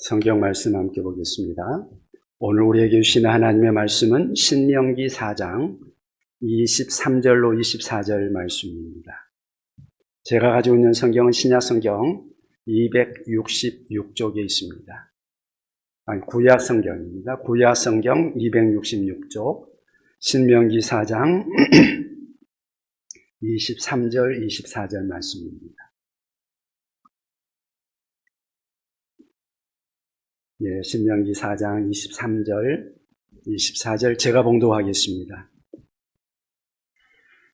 성경 말씀 함께 보겠습니다. 오늘 우리에게 주신 하나님의 말씀은 신명기 4장 23절로 24절 말씀입니다. 제가 가지고 있는 성경은 신약성경 266쪽에 있습니다. 구약성경입니다. 구약성경 266쪽 신명기 4장 23절, 24절 말씀입니다. 신명기 4장 23절, 24절 제가 봉독하겠습니다.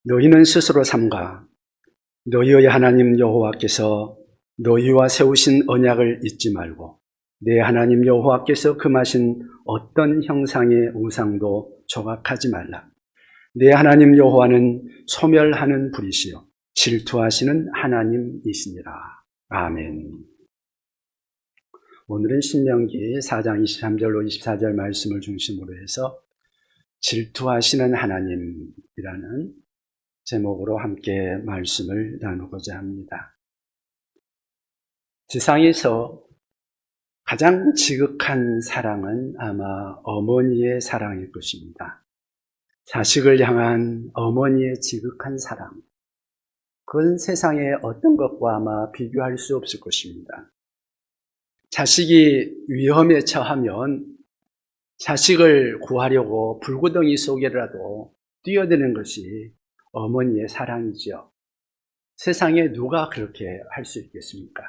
너희는 스스로 삼가 너희의 하나님 여호와께서 너희와 세우신 언약을 잊지 말고 내 하나님 여호와께서 금하신 어떤 형상의 우상도 조각하지 말라. 내 하나님 여호와는 소멸하는 불이시요 질투하시는 하나님이시니라. 아멘. 오늘은 신명기 4장 23절로 24절 말씀을 중심으로 해서 질투하시는 하나님이라는 제목으로 함께 말씀을 나누고자 합니다. 지상에서 가장 지극한 사랑은 아마 어머니의 사랑일 것입니다. 자식을 향한 어머니의 지극한 사랑, 그건 세상의 어떤 것과 아마 비교할 수 없을 것입니다. 자식이 위험에 처하면 자식을 구하려고 불구덩이 속에라도 뛰어드는 것이 어머니의 사랑이죠. 세상에 누가 그렇게 할 수 있겠습니까?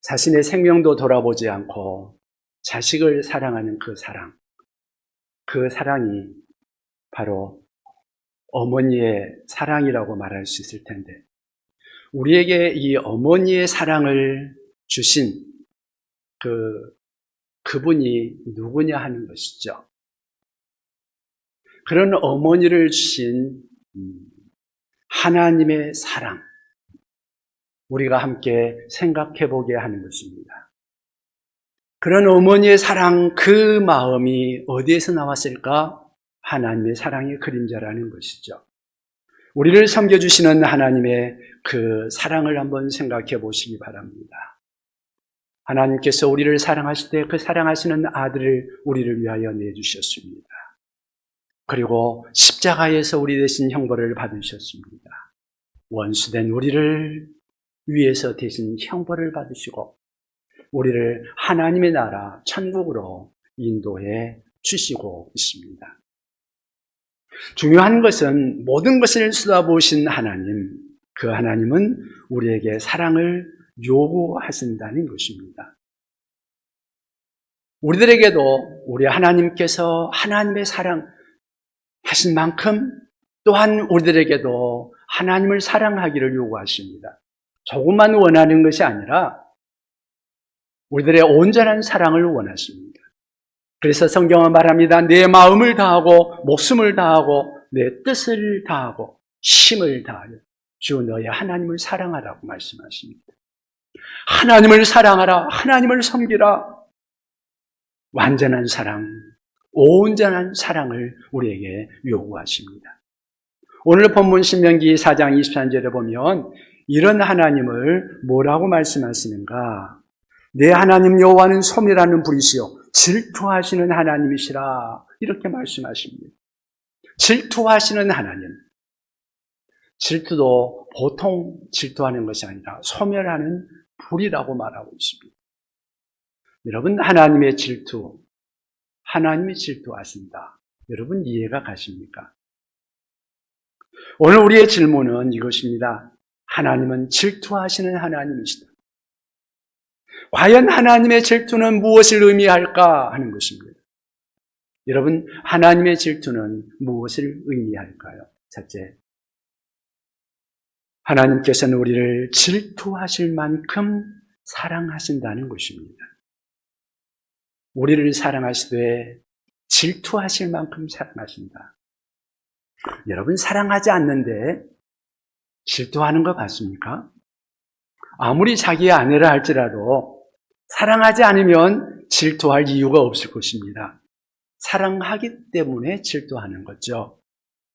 자신의 생명도 돌아보지 않고 자식을 사랑하는 그 사랑이 바로 어머니의 사랑이라고 말할 수 있을 텐데, 우리에게 이 어머니의 사랑을 주신 그분이 누구냐 하는 것이죠. 그런 어머니를 주신 하나님의 사랑, 우리가 함께 생각해 보게 하는 것입니다. 그런 어머니의 사랑, 그 마음이 어디에서 나왔을까? 하나님의 사랑의 그림자라는 것이죠. 우리를 섬겨주시는 하나님의 그 사랑을 한번 생각해 보시기 바랍니다. 하나님께서 우리를 사랑하실 때 그 사랑하시는 아들을 우리를 위하여 내주셨습니다. 그리고 십자가에서 우리 대신 형벌을 받으셨습니다. 원수된 우리를 위해서 대신 형벌을 받으시고 우리를 하나님의 나라 천국으로 인도해 주시고 있습니다. 중요한 것은 모든 것을 쏟아부으신 하나님, 그 하나님은 우리에게 사랑을 요구하신다는 것입니다. 우리들에게도 우리 하나님께서 하나님의 사랑하신 만큼 또한 우리들에게도 하나님을 사랑하기를 요구하십니다. 조금만 원하는 것이 아니라 우리들의 온전한 사랑을 원하십니다. 그래서 성경은 말합니다. 내 마음을 다하고 목숨을 다하고 내 뜻을 다하고 힘을 다하여 주 너의 하나님을 사랑하라고 말씀하십니다. 하나님을 사랑하라, 하나님을 섬기라. 완전한 사랑, 온전한 사랑을 우리에게 요구하십니다. 오늘 본문 신명기 4장 23절에 보면 이런 하나님을 뭐라고 말씀하시는가? 내 하나님 여호와는 소멸하는 불이시요 질투하시는 하나님이시라, 이렇게 말씀하십니다. 질투하시는 하나님. 질투도 보통 질투하는 것이 아니라 소멸하는 불이라고 말하고 있습니다. 여러분, 하나님의 질투, 하나님이 질투하신다. 여러분 이해가 가십니까? 오늘 우리의 질문은 이것입니다. 하나님은 질투하시는 하나님이시다. 과연 하나님의 질투는 무엇을 의미할까 하는 것입니다. 여러분, 하나님의 질투는 무엇을 의미할까요? 첫째, 하나님께서는 우리를 질투하실 만큼 사랑하신다는 것입니다. 우리를 사랑하시되 질투하실 만큼 사랑하신다. 여러분, 사랑하지 않는데 질투하는 거 같습니까? 아무리 자기의 아내라 할지라도 사랑하지 않으면 질투할 이유가 없을 것입니다. 사랑하기 때문에 질투하는 거죠.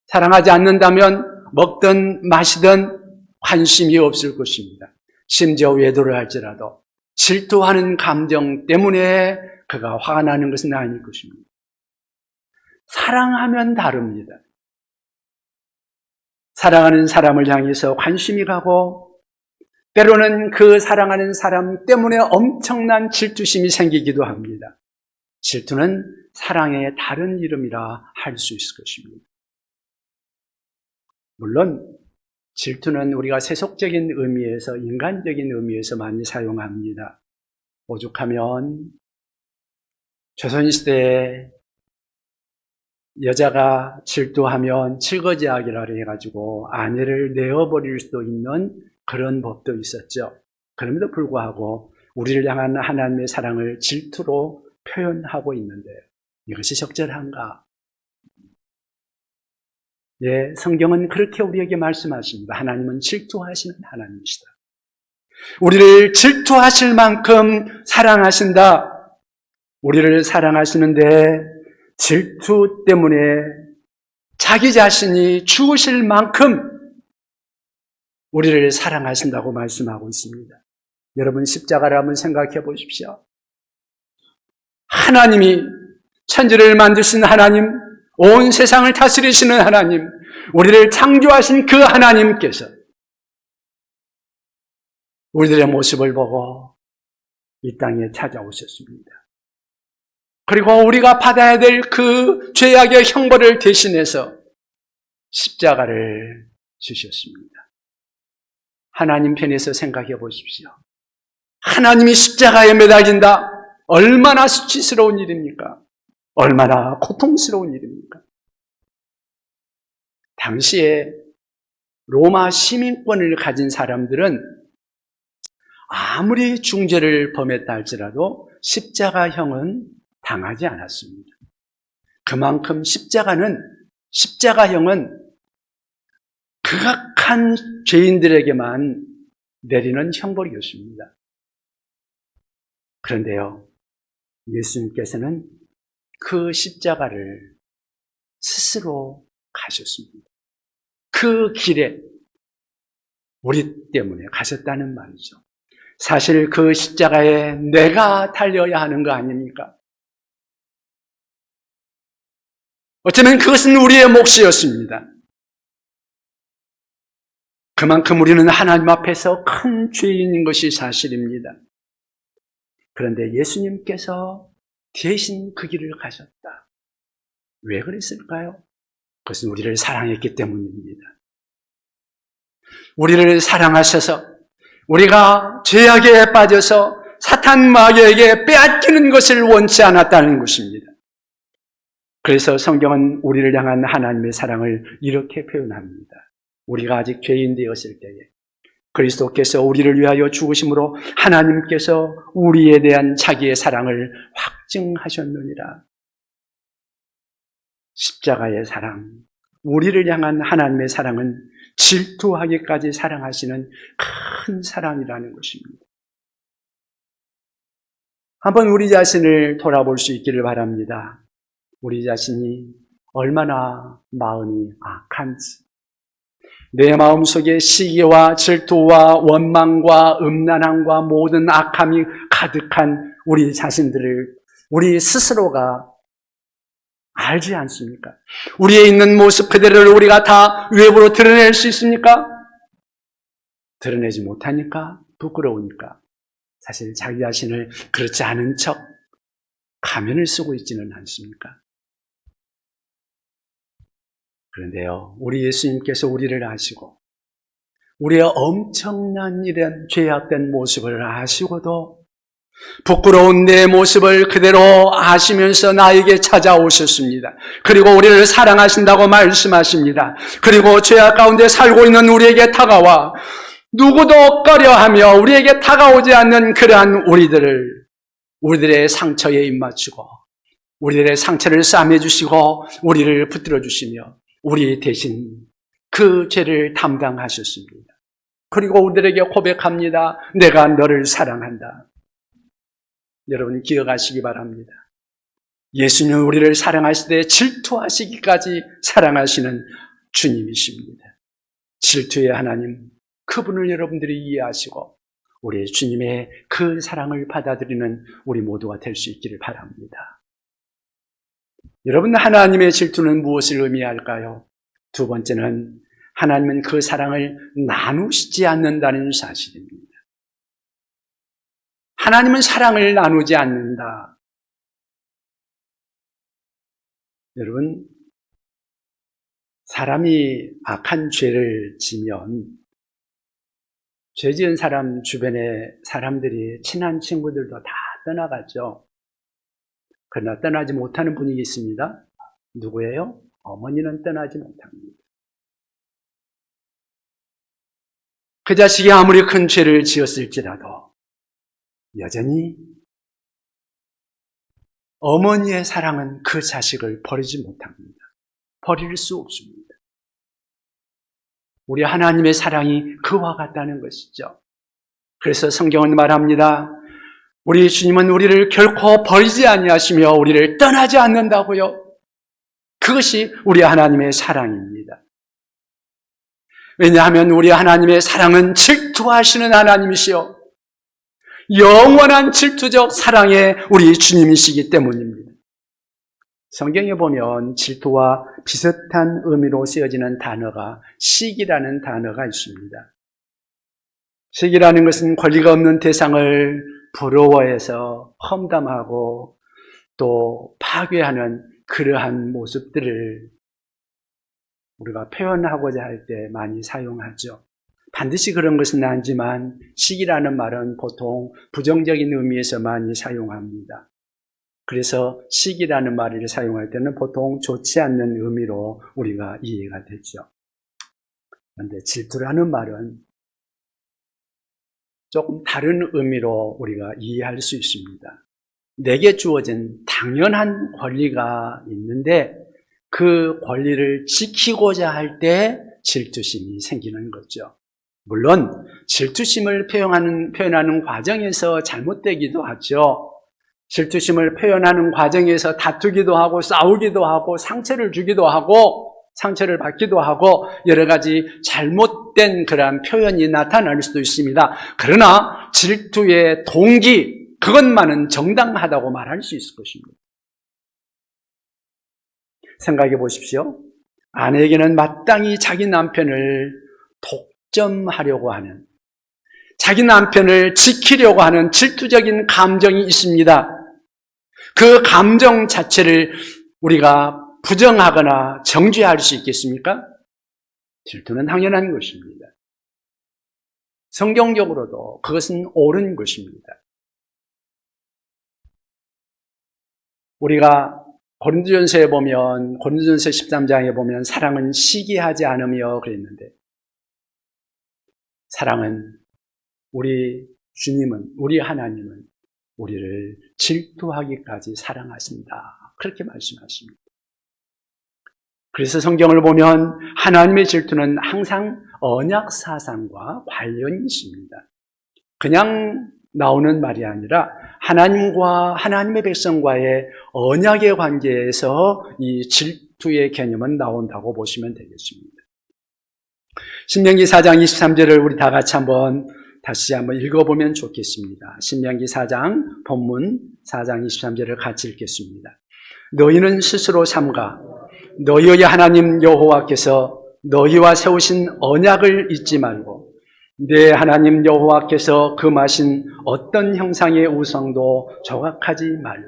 사랑하지 않는다면 먹든 마시든 관심이 없을 것입니다. 심지어 외도를 할지라도 질투하는 감정 때문에 그가 화가 나는 것은 아닐 것입니다. 사랑하면 다릅니다. 사랑하는 사람을 향해서 관심이 가고 때로는 그 사랑하는 사람 때문에 엄청난 질투심이 생기기도 합니다. 질투는 사랑의 다른 이름이라 할 수 있을 것입니다. 물론 질투는 우리가 세속적인 의미에서, 인간적인 의미에서 많이 사용합니다. 오죽하면 조선시대에 여자가 질투하면 칠거지악이라 해가지고 아내를 내어버릴 수도 있는 그런 법도 있었죠. 그럼에도 불구하고 우리를 향한 하나님의 사랑을 질투로 표현하고 있는데요. 이것이 적절한가? 예, 성경은 그렇게 우리에게 말씀하십니다. 하나님은 질투하시는 하나님이시다. 우리를 질투하실 만큼 사랑하신다. 우리를 사랑하시는데 질투 때문에 자기 자신이 죽으실 만큼 우리를 사랑하신다고 말씀하고 있습니다. 여러분, 십자가를 한번 생각해 보십시오. 하나님이, 천지를 만드신 하나님, 온 세상을 다스리시는 하나님, 우리를 창조하신 그 하나님께서 우리들의 모습을 보고 이 땅에 찾아오셨습니다. 그리고 우리가 받아야 될 그 죄악의 형벌을 대신해서 십자가를 주셨습니다. 하나님 편에서 생각해 보십시오. 하나님이 십자가에 매달린다. 얼마나 수치스러운 일입니까? 얼마나 고통스러운 일입니까? 당시에 로마 시민권을 가진 사람들은 아무리 중죄를 범했다 할지라도 십자가형은 당하지 않았습니다. 그만큼 십자가형은 극악한 죄인들에게만 내리는 형벌이었습니다. 그런데요, 예수님께서는 그 십자가를 스스로 가셨습니다. 그 길에 우리 때문에 가셨다는 말이죠. 사실 그 십자가에 내가 달려야 하는 거 아닙니까? 어쩌면 그것은 우리의 몫이었습니다. 그만큼 우리는 하나님 앞에서 큰 죄인인 것이 사실입니다. 그런데 예수님께서 대신 그 길을 가셨다. 왜 그랬을까요? 그것은 우리를 사랑했기 때문입니다. 우리를 사랑하셔서 우리가 죄악에 빠져서 사탄 마귀에게 빼앗기는 것을 원치 않았다는 것입니다. 그래서 성경은 우리를 향한 하나님의 사랑을 이렇게 표현합니다. 우리가 아직 죄인 되었을 때에 그리스도께서 우리를 위하여 죽으심으로 하나님께서 우리에 대한 자기의 사랑을 확증하셨느니라. 십자가의 사랑, 우리를 향한 하나님의 사랑은 질투하기까지 사랑하시는 큰 사랑이라는 것입니다. 한번 우리 자신을 돌아볼 수 있기를 바랍니다. 우리 자신이 얼마나 마음이 악한지, 내 마음속에 시기와 질투와 원망과 음란함과 모든 악함이 가득한 우리 자신들을 우리 스스로가 알지 않습니까? 우리의 있는 모습 그대로를 우리가 다 외부로 드러낼 수 있습니까? 드러내지 못하니까, 부끄러우니까 사실 자기 자신을 그렇지 않은 척 가면을 쓰고 있지는 않습니까? 그런데요, 우리 예수님께서 우리를 아시고 우리의 엄청난 이런 죄악된 모습을 아시고도 부끄러운 내 모습을 그대로 아시면서 나에게 찾아오셨습니다. 그리고 우리를 사랑하신다고 말씀하십니다. 그리고 죄악 가운데 살고 있는 우리에게 다가와 누구도 꺼려하며 우리에게 다가오지 않는 그러한 우리들의 상처에 입맞추고 우리들의 상처를 싸매주시고 우리를 붙들어 주시며 우리 대신 그 죄를 담당하셨습니다. 그리고 우리들에게 고백합니다. 내가 너를 사랑한다. 여러분 기억하시기 바랍니다. 예수님은 우리를 사랑하시되 질투하시기까지 사랑하시는 주님이십니다. 질투의 하나님, 그분을 여러분들이 이해하시고 우리 주님의 그 사랑을 받아들이는 우리 모두가 될 수 있기를 바랍니다. 여러분, 하나님의 질투는 무엇을 의미할까요? 두 번째는 하나님은 그 사랑을 나누시지 않는다는 사실입니다. 하나님은 사랑을 나누지 않는다. 여러분, 사람이 악한 죄를 지면 죄 지은 사람 주변에 사람들이 친한 친구들도 다 떠나가죠. 그러나 떠나지 못하는 분이 있습니다. 누구예요? 어머니는 떠나지 못합니다. 그 자식이 아무리 큰 죄를 지었을지라도 여전히 어머니의 사랑은 그 자식을 버리지 못합니다. 버릴 수 없습니다. 우리 하나님의 사랑이 그와 같다는 것이죠. 그래서 성경은 말합니다. 우리 주님은 우리를 결코 버리지 아니하시며 우리를 떠나지 않는다고요. 그것이 우리 하나님의 사랑입니다. 왜냐하면 우리 하나님의 사랑은 질투하시는 하나님이시요 영원한 질투적 사랑의 우리 주님이시기 때문입니다. 성경에 보면 질투와 비슷한 의미로 쓰여지는 단어가 시기라는 단어가 있습니다. 시기라는 것은 권리가 없는 대상을 부러워해서 험담하고 또 파괴하는 그러한 모습들을 우리가 표현하고자 할 때 많이 사용하죠. 반드시 그런 것은 아니지만 시기라는 말은 보통 부정적인 의미에서 많이 사용합니다. 그래서 시기라는 말을 사용할 때는 보통 좋지 않는 의미로 우리가 이해가 되죠. 그런데 질투라는 말은 조금 다른 의미로 우리가 이해할 수 있습니다. 내게 주어진 당연한 권리가 있는데 그 권리를 지키고자 할 때 질투심이 생기는 거죠. 물론 질투심을 표현하는 과정에서 잘못되기도 하죠. 질투심을 표현하는 과정에서 다투기도 하고 싸우기도 하고 상처를 주기도 하고 상처를 받기도 하고 여러 가지 잘못된 그러한 표현이 나타날 수도 있습니다. 그러나 질투의 동기, 그것만은 정당하다고 말할 수 있을 것입니다. 생각해 보십시오. 아내에게는 마땅히 자기 남편을 독점하려고 하는, 자기 남편을 지키려고 하는 질투적인 감정이 있습니다. 그 감정 자체를 우리가 부정하거나 정죄할 수 있겠습니까? 질투는 당연한 것입니다. 성경적으로도 그것은 옳은 것입니다. 우리가 고린도전서에 보면, 고린도전서 13장에 보면 사랑은 시기하지 않으며 그랬는데, 사랑은 우리 주님은, 우리 하나님은 우리를 질투하기까지 사랑하신다. 그렇게 말씀하십니다. 그래서 성경을 보면 하나님의 질투는 항상 언약 사상과 관련이 있습니다. 그냥 나오는 말이 아니라 하나님과 하나님의 백성과의 언약의 관계에서 이 질투의 개념은 나온다고 보시면 되겠습니다. 신명기 4장 23절을 우리 다 같이 다시 한번 읽어보면 좋겠습니다. 신명기 4장 본문 4장 23절을 같이 읽겠습니다. 너희는 스스로 삼가 너희의 하나님 여호와께서 너희와 세우신 언약을 잊지 말고 내 하나님 여호와께서 금하신 어떤 형상의 우상도 조각하지 말라.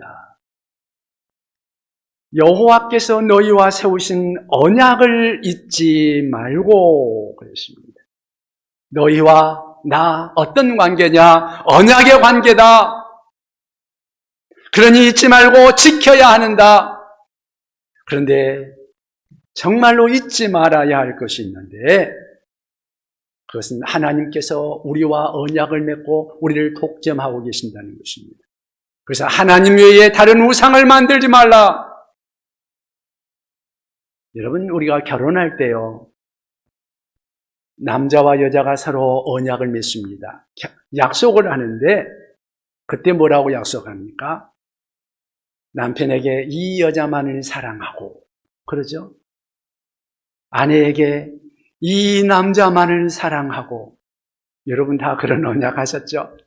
여호와께서 너희와 세우신 언약을 잊지 말고 그랬습니다. 너희와 나 어떤 관계냐? 언약의 관계다. 그러니 잊지 말고 지켜야 하는다. 그런데 정말로 잊지 말아야 할 것이 있는데 그것은 하나님께서 우리와 언약을 맺고 우리를 독점하고 계신다는 것입니다. 그래서 하나님 외에 다른 우상을 만들지 말라. 여러분, 우리가 결혼할 때요, 남자와 여자가 서로 언약을 맺습니다. 약속을 하는데 그때 뭐라고 약속합니까? 남편에게 이 여자만을 사랑하고, 그러죠? 아내에게 이 남자만을 사랑하고, 여러분 다 그런 언약 하셨죠?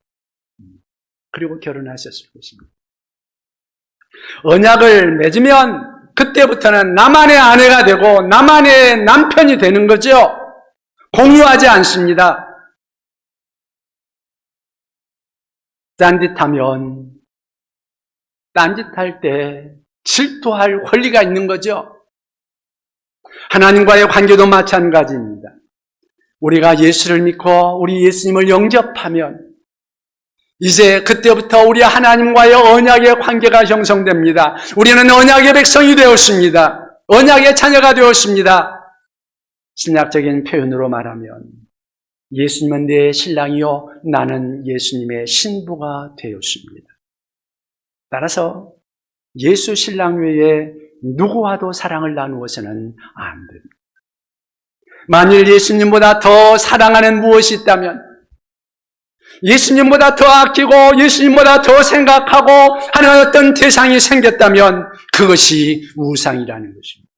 그리고 결혼하셨을 것입니다. 언약을 맺으면 그때부터는 나만의 아내가 되고 나만의 남편이 되는 거죠. 공유하지 않습니다. 딴짓하면 딴짓할 때 질투할 권리가 있는 거죠. 하나님과의 관계도 마찬가지입니다. 우리가 예수를 믿고 우리 예수님을 영접하면 이제 그때부터 우리 하나님과의 언약의 관계가 형성됩니다. 우리는 언약의 백성이 되었습니다. 언약의 자녀가 되었습니다. 신약적인 표현으로 말하면 예수님은 내 신랑이요 나는 예수님의 신부가 되었습니다. 따라서 예수 신랑 외에 누구와도 사랑을 나누어서는 안 됩니다. 만일 예수님보다 더 사랑하는 무엇이 있다면, 예수님보다 더 아끼고 예수님보다 더 생각하고 하는 어떤 대상이 생겼다면 그것이 우상이라는 것입니다.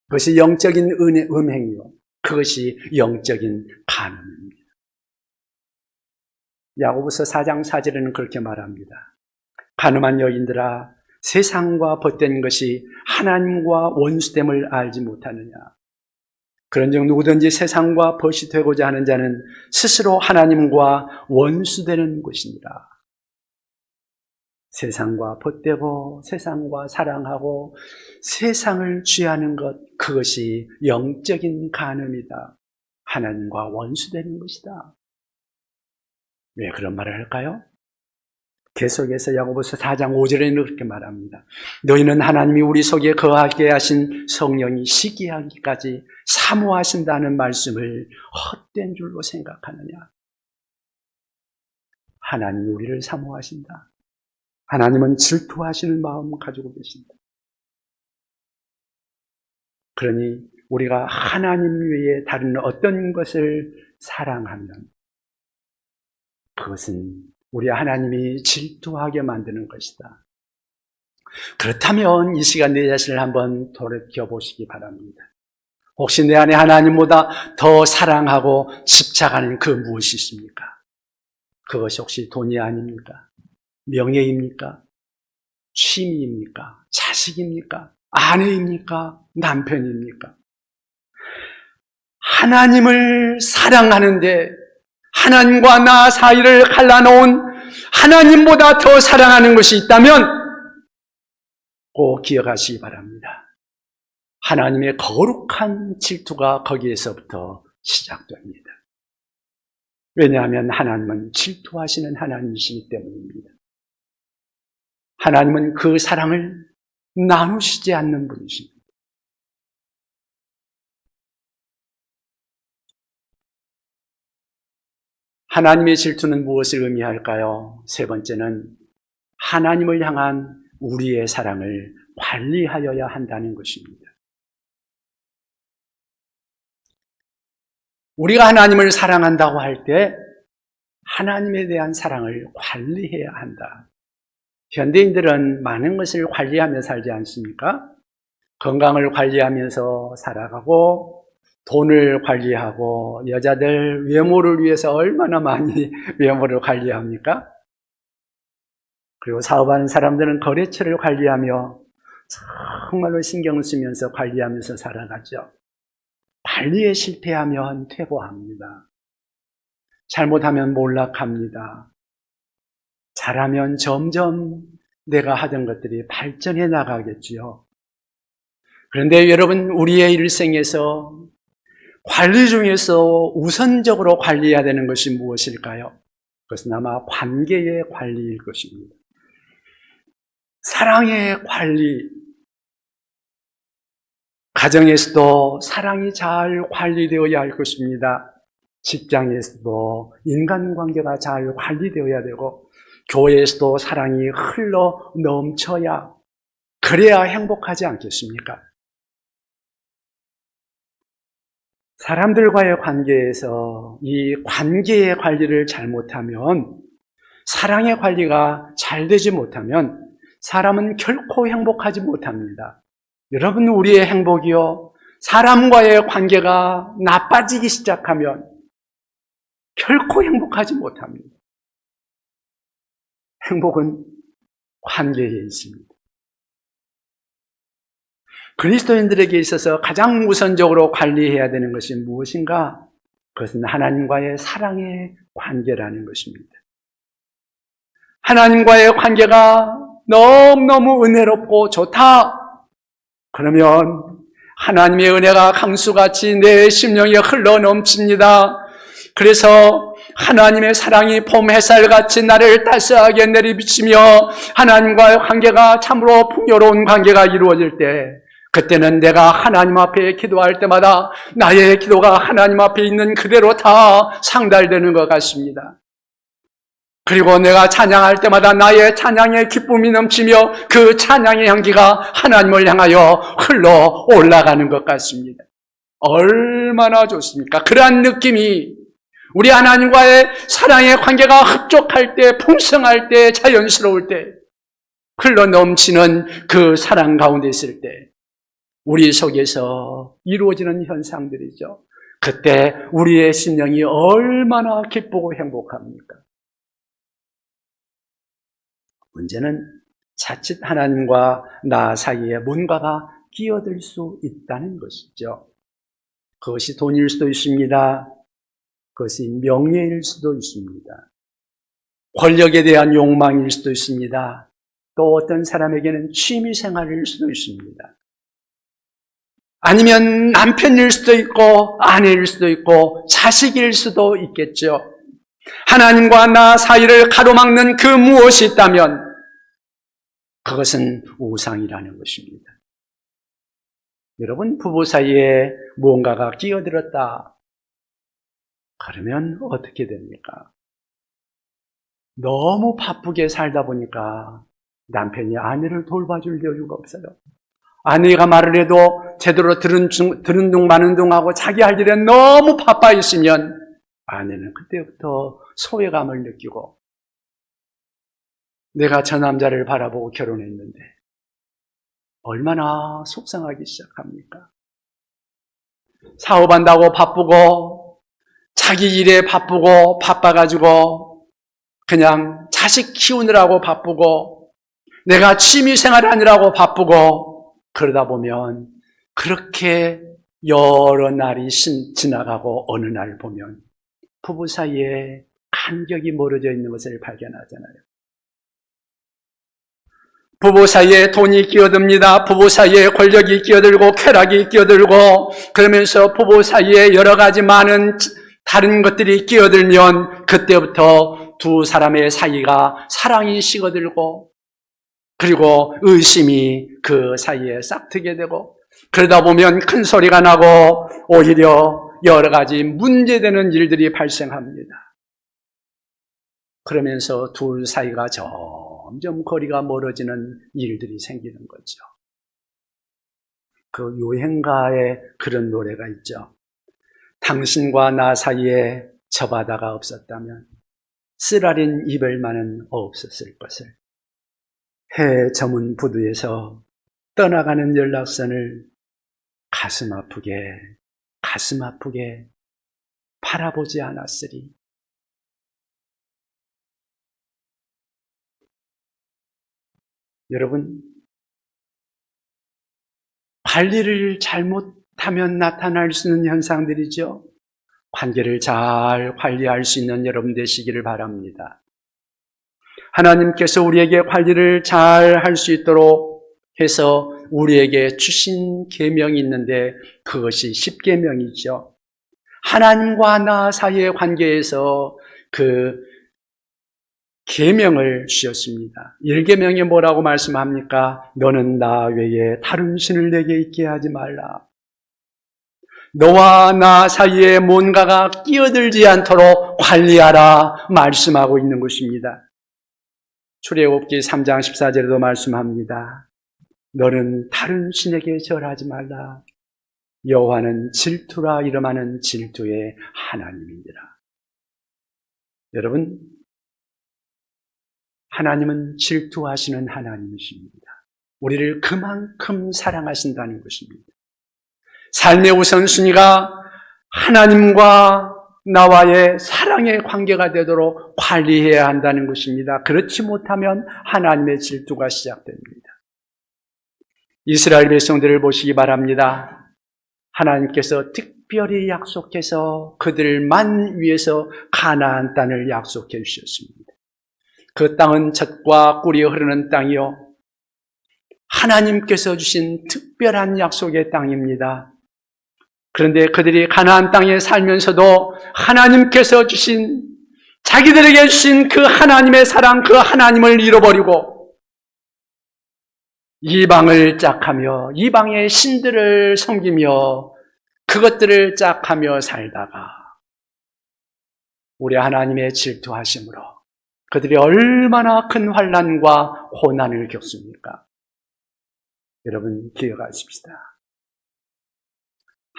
그것이 영적인 음행이요, 그것이 영적인 간음입니다. 야고보서 4장 4절에는 그렇게 말합니다. 간음한 여인들아, 세상과 벗된 것이 하나님과 원수됨을 알지 못하느냐. 그런즉 누구든지 세상과 벗이 되고자 하는 자는 스스로 하나님과 원수되는 것이니라. 세상과 벗되고 세상과 사랑하고 세상을 취하는 것, 그것이 영적인 간음이다. 하나님과 원수되는 것이다. 왜 그런 말을 할까요? 계속해서 야고보서 4장 5절에는 그렇게 말합니다. 너희는 하나님이 우리 속에 거하게 하신 성령이 시기하기까지 사모하신다는 말씀을 헛된 줄로 생각하느냐. 하나님이 우리를 사모하신다. 하나님은 질투하시는 마음을 가지고 계신다. 그러니 우리가 하나님 외에 다른 어떤 것을 사랑하면 그것은 우리 하나님이 질투하게 만드는 것이다. 그렇다면 이 시간 내 자신을 한번 돌이켜보시기 바랍니다. 혹시 내 안에 하나님보다 더 사랑하고 집착하는 그 무엇이 있습니까? 그것이 혹시 돈이 아닙니까? 명예입니까? 취미입니까? 자식입니까? 아내입니까? 남편입니까? 하나님을 사랑하는데 하나님과 나 사이를 갈라놓은 하나님보다 더 사랑하는 것이 있다면 꼭 기억하시기 바랍니다. 하나님의 거룩한 질투가 거기에서부터 시작됩니다. 왜냐하면 하나님은 질투하시는 하나님이시기 때문입니다. 하나님은 그 사랑을 나누시지 않는 분이십니다. 하나님의 질투는 무엇을 의미할까요? 세 번째는 하나님을 향한 우리의 사랑을 관리하여야 한다는 것입니다. 우리가 하나님을 사랑한다고 할 때 하나님에 대한 사랑을 관리해야 한다. 현대인들은 많은 것을 관리하며 살지 않습니까? 건강을 관리하면서 살아가고 돈을 관리하고 여자들 외모를 위해서 얼마나 많이 외모를 관리합니까? 그리고 사업하는 사람들은 거래처를 관리하며 정말로 신경을 쓰면서 관리하면서 살아가죠. 관리에 실패하면 퇴보합니다. 잘못하면 몰락합니다. 잘하면 점점 내가 하던 것들이 발전해 나가겠지요. 그런데 여러분, 우리의 일생에서 관리 중에서 우선적으로 관리해야 되는 것이 무엇일까요? 그것은 아마 관계의 관리일 것입니다. 사랑의 관리. 가정에서도 사랑이 잘 관리되어야 할 것입니다. 직장에서도 인간관계가 잘 관리되어야 되고 교회에서도 사랑이 흘러 넘쳐야, 그래야 행복하지 않겠습니까? 사람들과의 관계에서 이 관계의 관리를 잘못하면, 사랑의 관리가 잘 되지 못하면 사람은 결코 행복하지 못합니다. 여러분, 우리의 행복이요, 사람과의 관계가 나빠지기 시작하면 결코 행복하지 못합니다. 행복은 관계에 있습니다. 그리스도인들에게 있어서 가장 우선적으로 관리해야 되는 것이 무엇인가? 그것은 하나님과의 사랑의 관계라는 것입니다. 하나님과의 관계가 너무너무 은혜롭고 좋다. 그러면 하나님의 은혜가 강수같이 내 심령에 흘러 넘칩니다. 그래서 하나님의 사랑이 봄 햇살같이 나를 따스하게 내리비치며 하나님과의 관계가 참으로 풍요로운 관계가 이루어질 때, 그때는 내가 하나님 앞에 기도할 때마다 나의 기도가 하나님 앞에 있는 그대로 다 상달되는 것 같습니다. 그리고 내가 찬양할 때마다 나의 찬양의 기쁨이 넘치며 그 찬양의 향기가 하나님을 향하여 흘러 올라가는 것 같습니다. 얼마나 좋습니까? 그러한 느낌이 우리 하나님과의 사랑의 관계가 흡족할 때, 풍성할 때, 자연스러울 때, 흘러 넘치는 그 사랑 가운데 있을 때 우리 속에서 이루어지는 현상들이죠. 그때 우리의 심령이 얼마나 기쁘고 행복합니까? 문제는 자칫 하나님과 나 사이에 뭔가가 끼어들 수 있다는 것이죠. 그것이 돈일 수도 있습니다. 그것이 명예일 수도 있습니다. 권력에 대한 욕망일 수도 있습니다. 또 어떤 사람에게는 취미생활일 수도 있습니다. 아니면 남편일 수도 있고 아내일 수도 있고 자식일 수도 있겠죠. 하나님과 나 사이를 가로막는 그 무엇이 있다면 그것은 우상이라는 것입니다. 여러분, 부부 사이에 무언가가 끼어들었다. 그러면 어떻게 됩니까? 너무 바쁘게 살다 보니까 남편이 아내를 돌봐줄 여유가 없어요. 아내가 말을 해도 제대로 들은 둥 마는 둥 하고 자기 할 일에 너무 바빠 있으면 아내는 그때부터 소외감을 느끼고, 내가 저 남자를 바라보고 결혼했는데 얼마나 속상하기 시작합니까? 사업한다고 바쁘고 자기 일에 바쁘고 바빠가지고 그냥 자식 키우느라고 바쁘고 내가 취미생활 하느라고 바쁘고, 그러다 보면 그렇게 여러 날이 지나가고 어느 날 보면 부부 사이에 간격이 멀어져 있는 것을 발견하잖아요. 부부 사이에 돈이 끼어듭니다. 부부 사이에 권력이 끼어들고 쾌락이 끼어들고, 그러면서 부부 사이에 여러 가지 많은 다른 것들이 끼어들면 그때부터 두 사람의 사이가 사랑이 식어들고, 그리고 의심이 그 사이에 싹트게 되고, 그러다 보면 큰 소리가 나고 오히려 여러 가지 문제되는 일들이 발생합니다. 그러면서 둘 사이가 점점 거리가 멀어지는 일들이 생기는 거죠. 그 유행가에 그런 노래가 있죠. 당신과 나 사이에 저 바다가 없었다면 쓰라린 이별만은 없었을 것을. 해 저문 부두에서 떠나가는 연락선을 가슴 아프게 바라보지 않았으리. 여러분, 관리를 잘못하면 나타날 수 있는 현상들이죠. 관계를 잘 관리할 수 있는 여러분 되시기를 바랍니다. 하나님께서 우리에게 관리를 잘 할 수 있도록 해서 우리에게 주신 계명이 있는데 그것이 십계명이죠. 하나님과 나 사이의 관계에서 그 계명을 주셨습니다. 1계명에 뭐라고 말씀합니까? 너는 나 외에 다른 신을 내게 있게 하지 말라. 너와 나 사이에 뭔가가 끼어들지 않도록 관리하라 말씀하고 있는 것입니다. 출애굽기 3장 14절에도 말씀합니다. 너는 다른 신에게 절하지 말라. 여호와는 질투라 이름하는 질투의 하나님이니라. 여러분, 하나님은 질투하시는 하나님이십니다. 우리를 그만큼 사랑하신다는 것입니다. 삶의 우선순위가 하나님과 나와의 사랑의 관계가 되도록 관리해야 한다는 것입니다. 그렇지 못하면 하나님의 질투가 시작됩니다. 이스라엘 백성들을 보시기 바랍니다. 하나님께서 특별히 약속해서 그들만 위해서 가나안 땅을 약속해 주셨습니다. 그 땅은 젖과 꿀이 흐르는 땅이요, 하나님께서 주신 특별한 약속의 땅입니다. 그런데 그들이 가나안 땅에 살면서도 하나님께서 주신, 자기들에게 주신 그 하나님의 사랑, 그 하나님을 잃어버리고 이방을 짝하며 이방의 신들을 섬기며 그것들을 짝하며 살다가 우리 하나님의 질투하심으로 그들이 얼마나 큰 환난과 고난을 겪습니까? 여러분 기억하십시다.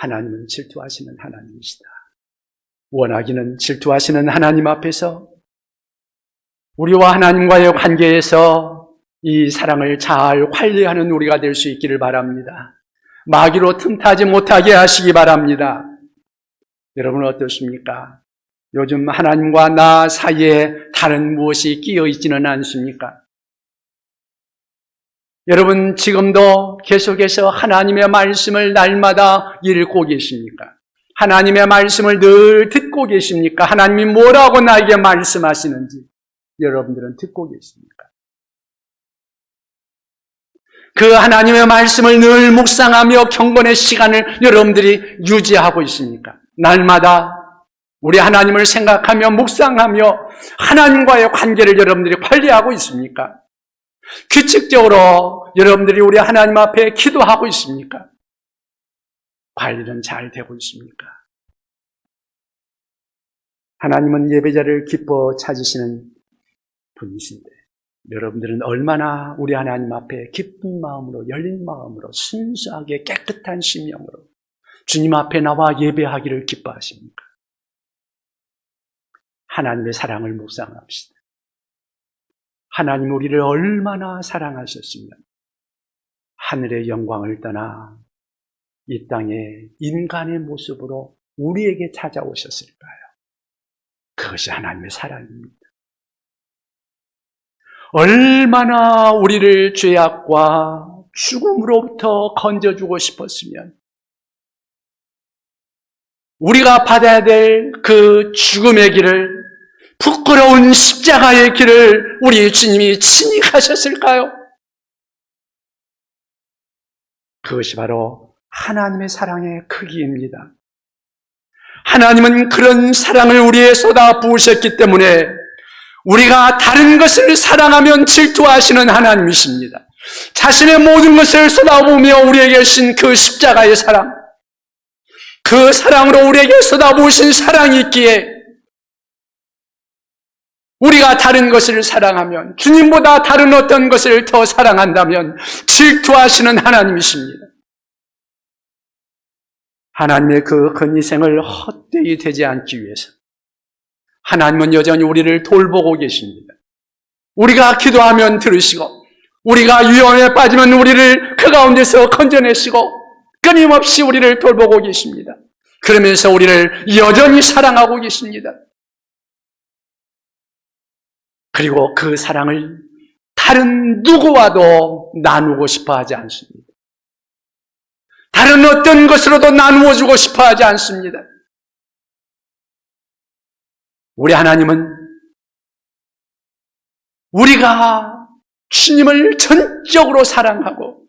하나님은 질투하시는 하나님이시다. 원하기는 질투하시는 하나님 앞에서 우리와 하나님과의 관계에서 이 사랑을 잘 관리하는 우리가 될 수 있기를 바랍니다. 마귀로 틈타지 못하게 하시기 바랍니다. 여러분 어떻습니까? 요즘 하나님과 나 사이에 다른 무엇이 끼어 있지는 않습니까? 여러분 지금도 계속해서 하나님의 말씀을 날마다 읽고 계십니까? 하나님의 말씀을 늘 듣고 계십니까? 하나님이 뭐라고 나에게 말씀하시는지 여러분들은 듣고 계십니까? 그 하나님의 말씀을 늘 묵상하며 경건의 시간을 여러분들이 유지하고 있습니까? 날마다 우리 하나님을 생각하며 묵상하며 하나님과의 관계를 여러분들이 관리하고 있습니까? 규칙적으로 여러분들이 우리 하나님 앞에 기도하고 있습니까? 관리는 잘 되고 있습니까? 하나님은 예배자를 기뻐 찾으시는 분이신데 여러분들은 얼마나 우리 하나님 앞에 기쁜 마음으로, 열린 마음으로, 순수하게 깨끗한 심령으로 주님 앞에 나와 예배하기를 기뻐하십니까? 하나님의 사랑을 묵상합시다. 하나님 우리를 얼마나 사랑하셨으면 하늘의 영광을 떠나 이 땅에 인간의 모습으로 우리에게 찾아오셨을까요? 그것이 하나님의 사랑입니다. 얼마나 우리를 죄악과 죽음으로부터 건져주고 싶었으면 우리가 받아야 될 그 죽음의 길을, 부끄러운 십자가의 길을 우리 주님이 친히 가셨을까요? 그것이 바로 하나님의 사랑의 크기입니다. 하나님은 그런 사랑을 우리에 쏟아 부으셨기 때문에 우리가 다른 것을 사랑하면 질투하시는 하나님이십니다. 자신의 모든 것을 쏟아부으며 우리에게 주신 그 십자가의 사랑, 그 사랑으로 우리에게 쏟아부으신 사랑이 있기에 우리가 다른 것을 사랑하면, 주님보다 다른 어떤 것을 더 사랑한다면 질투하시는 하나님이십니다. 하나님의 그 큰 희생을 헛되이 되지 않기 위해서 하나님은 여전히 우리를 돌보고 계십니다. 우리가 기도하면 들으시고 우리가 위험에 빠지면 우리를 그 가운데서 건져내시고 끊임없이 우리를 돌보고 계십니다. 그러면서 우리를 여전히 사랑하고 계십니다. 그리고 그 사랑을 다른 누구와도 나누고 싶어 하지 않습니다. 다른 어떤 것으로도 나누어 주고 싶어 하지 않습니다. 우리 하나님은 우리가 주님을 전적으로 사랑하고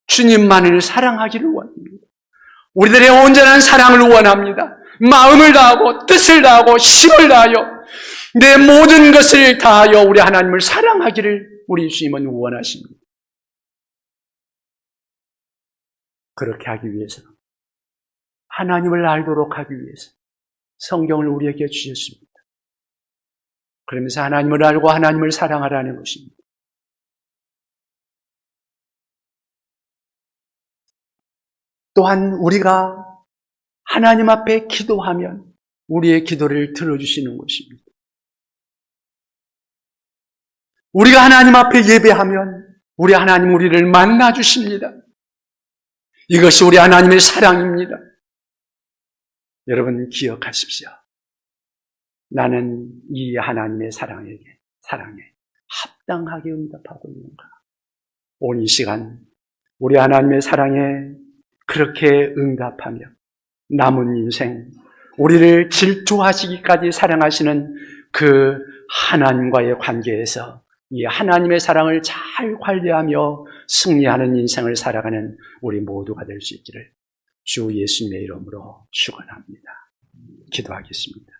주님만을 사랑하기를 원합니다. 우리들의 온전한 사랑을 원합니다. 마음을 다하고 뜻을 다하고 힘을 다하여 내 모든 것을 다하여 우리 하나님을 사랑하기를 우리 주님은 원하십니다. 그렇게 하기 위해서, 하나님을 알도록 하기 위해서 성경을 우리에게 주셨습니다. 그러면서 하나님을 알고 하나님을 사랑하라는 것입니다. 또한 우리가 하나님 앞에 기도하면 우리의 기도를 들어주시는 것입니다. 우리가 하나님 앞에 예배하면 우리 하나님 우리를 만나주십니다. 이것이 우리 하나님의 사랑입니다. 여러분 기억하십시오. 나는 이 하나님의 사랑에 합당하게 응답하고 있는가? 오늘 이 시간 우리 하나님의 사랑에 그렇게 응답하며 남은 인생 우리를 질투하시기까지 사랑하시는 그 하나님과의 관계에서 이 하나님의 사랑을 잘 관리하며 승리하는 인생을 살아가는 우리 모두가 될 수 있기를 주 예수님의 이름으로 축원합니다. 기도하겠습니다.